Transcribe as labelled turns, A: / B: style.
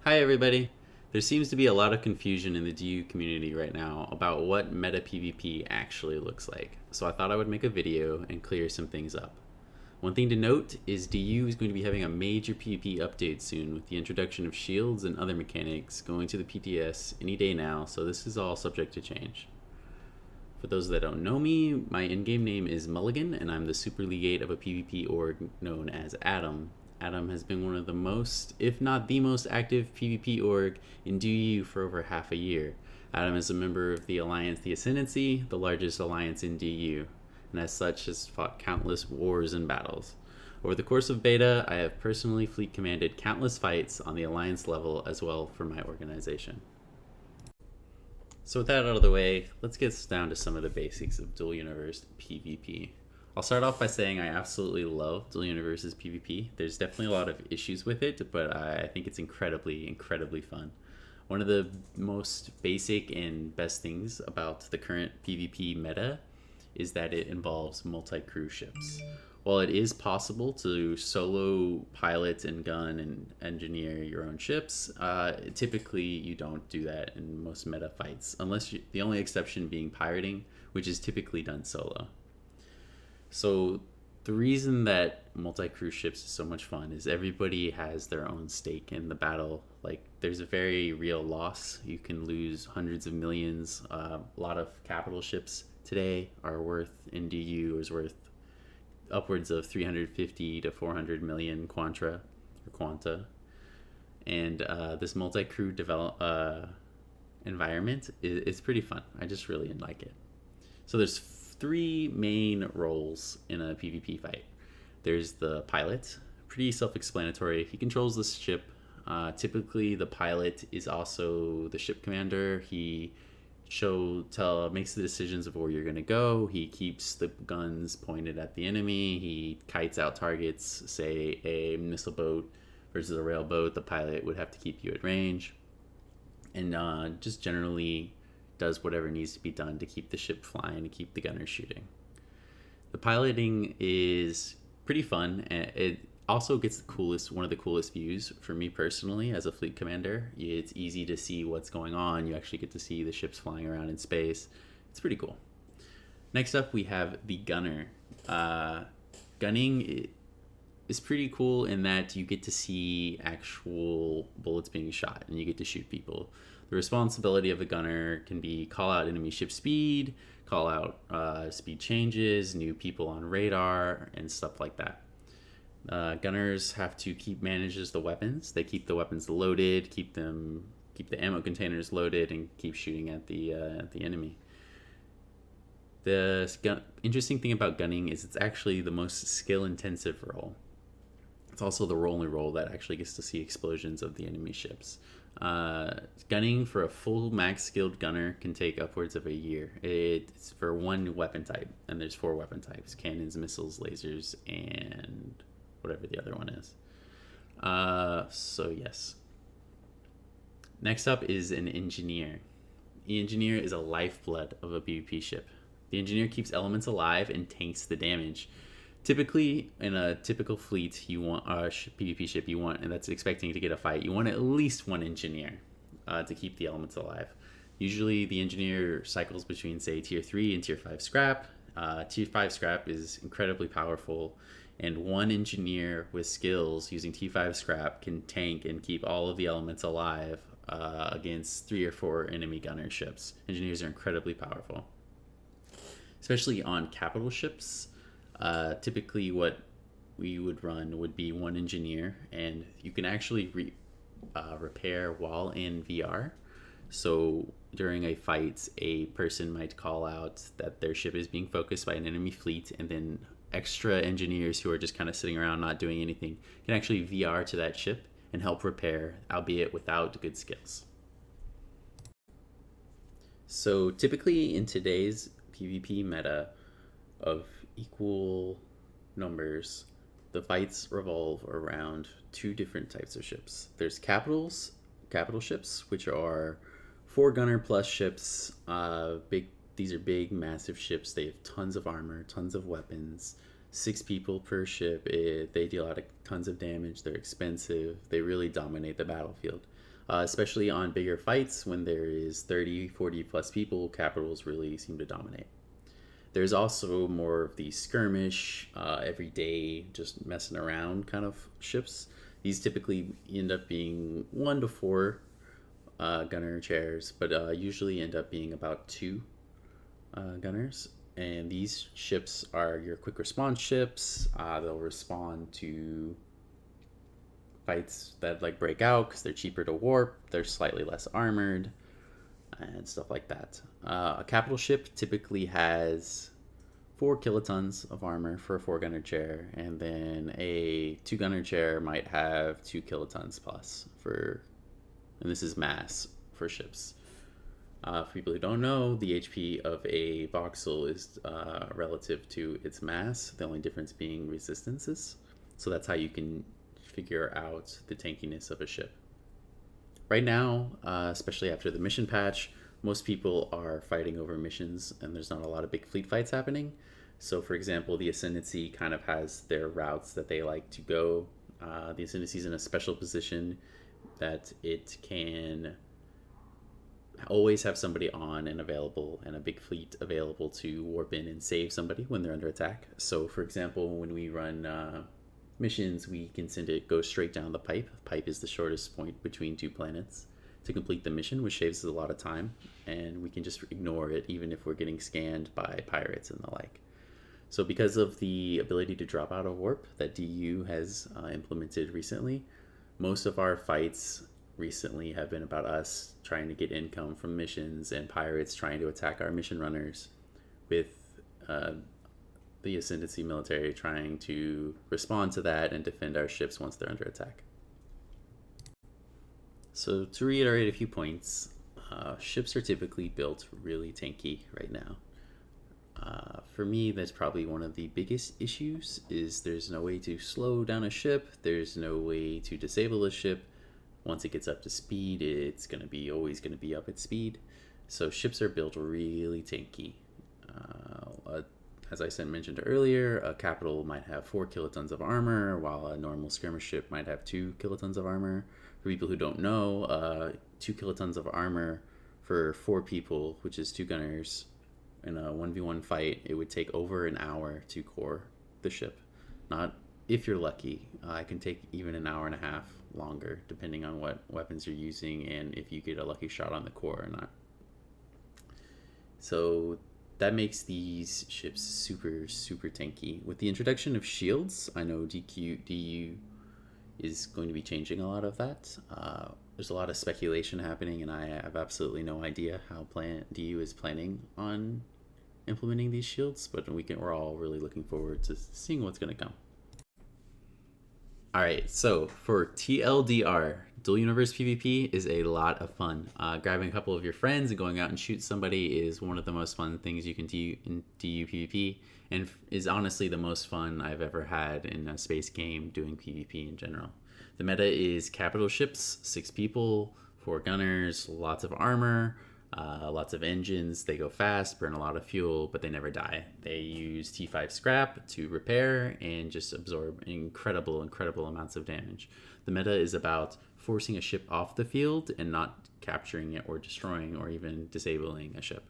A: Hi everybody! There seems to be a lot of confusion in the DU community right now about what meta PvP actually looks like, so I thought I would make a video and clear some things up. One thing to note is DU is going to be having a major PvP update soon with the introduction of shields and other mechanics going to the PTS any day now, so this is all subject to change. For those that don't know me, my in-game name is Mulligan, and I'm the Super Legate of a PvP org known as Atom. Atom has been one of the most, if not the most active PvP org in DU for over half a year. Atom is a member of the Alliance The Ascendancy, the largest alliance in DU, and as such has fought countless wars and battles. Over the course of beta, I have personally fleet commanded countless fights on the Alliance level as well for my organization. So with that out of the way, let's get down to some of the basics of Dual Universe PvP. I'll start off by saying I absolutely love Dual Universe's PvP. There's definitely a lot of issues with it, but I think it's incredibly fun. One of the most basic and best things about the current PvP meta is that it involves multi-crew ships. While it is possible to solo pilot and gun and engineer your own ships, typically you don't do that in most meta fights, the only exception being pirating, which is typically done solo. So the reason that multi-crew ships is so much fun is everybody has their own stake in the battle. Like, there's a very real loss. You can lose hundreds of millions. A lot of capital ships today are worth, in DU, is worth upwards of 350 to 400 million quanta. And this multi-crew environment is pretty fun. I just really like it. So there's three main roles in a PvP fight. There's the pilot, pretty self-explanatory. He controls the ship. Typically, the pilot is also the ship commander. He makes the decisions of where you're going to go. He keeps the guns pointed at the enemy. He kites out targets, say a missile boat versus a rail boat. The pilot would have to keep you at range, and just generally does whatever needs to be done to keep the ship flying and keep the gunners shooting. The piloting is pretty fun, and it also gets one of the coolest views for me personally as a fleet commander. It's easy to see what's going on. You actually get to see the ships flying around in space. It's pretty cool. Next up, we have the gunner. Gunning is pretty cool in that you get to see actual bullets being shot and you get to shoot people. The responsibility of a gunner can be call out enemy ship speed, call out speed changes, new people on radar, and stuff like that. Gunners have to manage the weapons. They keep the weapons loaded, keep the ammo containers loaded, and keep shooting at the enemy. The interesting thing about gunning is it's actually the most skill-intensive role. It's also the only role that actually gets to see explosions of the enemy ships. Gunning for a full max skilled gunner can take upwards of a year. It's for one weapon type, and there's 4 weapon types: cannons, missiles, lasers, and whatever the other one is. So yes. Next up is an engineer. The engineer is a lifeblood of a PvP ship. The engineer keeps elements alive and tanks the damage. Typically, in a typical fleet, you want a PvP ship and that's expecting to get a fight, you want at least one engineer to keep the elements alive. Usually, the engineer cycles between, say, tier 3 and tier 5 scrap. Tier 5 scrap is incredibly powerful, and one engineer with skills using T5 scrap can tank and keep all of the elements alive against 3 or 4 enemy gunner ships. Engineers are incredibly powerful, especially on capital ships. Typically what we would run would be one engineer, and you can actually repair while in VR. So during a fight, a person might call out that their ship is being focused by an enemy fleet, and then extra engineers who are just kind of sitting around not doing anything can actually VR to that ship and help repair, albeit without good skills. So typically in today's PvP meta of equal numbers, the fights revolve around 2 different types of ships. There's capital ships, which are 4 gunner plus ships. These are big, massive ships. They have tons of armor, tons of weapons, 6 people per ship. They deal out tons of damage. They're expensive. They really dominate the battlefield. Especially on bigger fights when there is 30, 40 plus people, capitals really seem to dominate. There's also more of the skirmish, everyday, just messing around kind of ships. These typically end up being 1 to 4 gunner chairs, but usually end up being about 2 gunners. And these ships are your quick response ships. They'll respond to fights that like break out because they're cheaper to warp. They're slightly less armored and stuff like that. A capital ship typically has 4 kilotons of armor for a 4 gunner chair, and then a 2 gunner chair might have 2 kilotons plus for, and this is mass for ships. For people who don't know, the HP of a voxel is relative to its mass, the only difference being resistances. So that's how you can figure out the tankiness of a ship. Right now, especially after the mission patch, most people are fighting over missions and there's not a lot of big fleet fights happening. So for example, the Ascendancy kind of has their routes that they like to go. The Ascendancy is in a special position that it can always have somebody on and available and a big fleet available to warp in and save somebody when they're under attack. So for example, when we run missions, we can send it go straight down the pipe. Pipe is the shortest point between 2 planets to complete the mission, which saves us a lot of time, and we can just ignore it even if we're getting scanned by pirates and the like. So because of the ability to drop out of warp that DU has implemented recently, most of our fights recently have been about us trying to get income from missions and pirates trying to attack our mission runners, with the Ascendancy military trying to respond to that and defend our ships once they're under attack. So to reiterate a few points, ships are typically built really tanky right now. For me, that's probably one of the biggest issues, is there's no way to slow down a ship, there's no way to disable a ship. Once it gets up to speed, it's always going to be up at speed. So ships are built really tanky. As I mentioned earlier, a capital might have 4 kilotons of armor, while a normal skirmish ship might have 2 kilotons of armor. For people who don't know, 2 kilotons of armor for 4 people, which is 2 gunners, in a 1v1 fight, it would take over an hour to core the ship. Not if you're lucky. It can take even an hour and a half longer, depending on what weapons you're using and if you get a lucky shot on the core or not. So that makes these ships super, super tanky. With the introduction of shields, I know DU is going to be changing a lot of that. There's a lot of speculation happening, and I have absolutely no idea how DU is planning on implementing these shields, but we're all really looking forward to seeing what's going to come. Alright, so for TLDR, Dual Universe PvP is a lot of fun. Grabbing a couple of your friends and going out and shoot somebody is one of the most fun things you can do in DU PvP, and is honestly the most fun I've ever had in a space game doing PvP in general. The meta is capital ships, 6 people, 4 gunners, lots of armor, lots of engines. They go fast, burn a lot of fuel, but they never die. They use T5 scrap to repair and just absorb incredible amounts of damage. The meta is about forcing a ship off the field and not capturing it or destroying or even disabling a ship.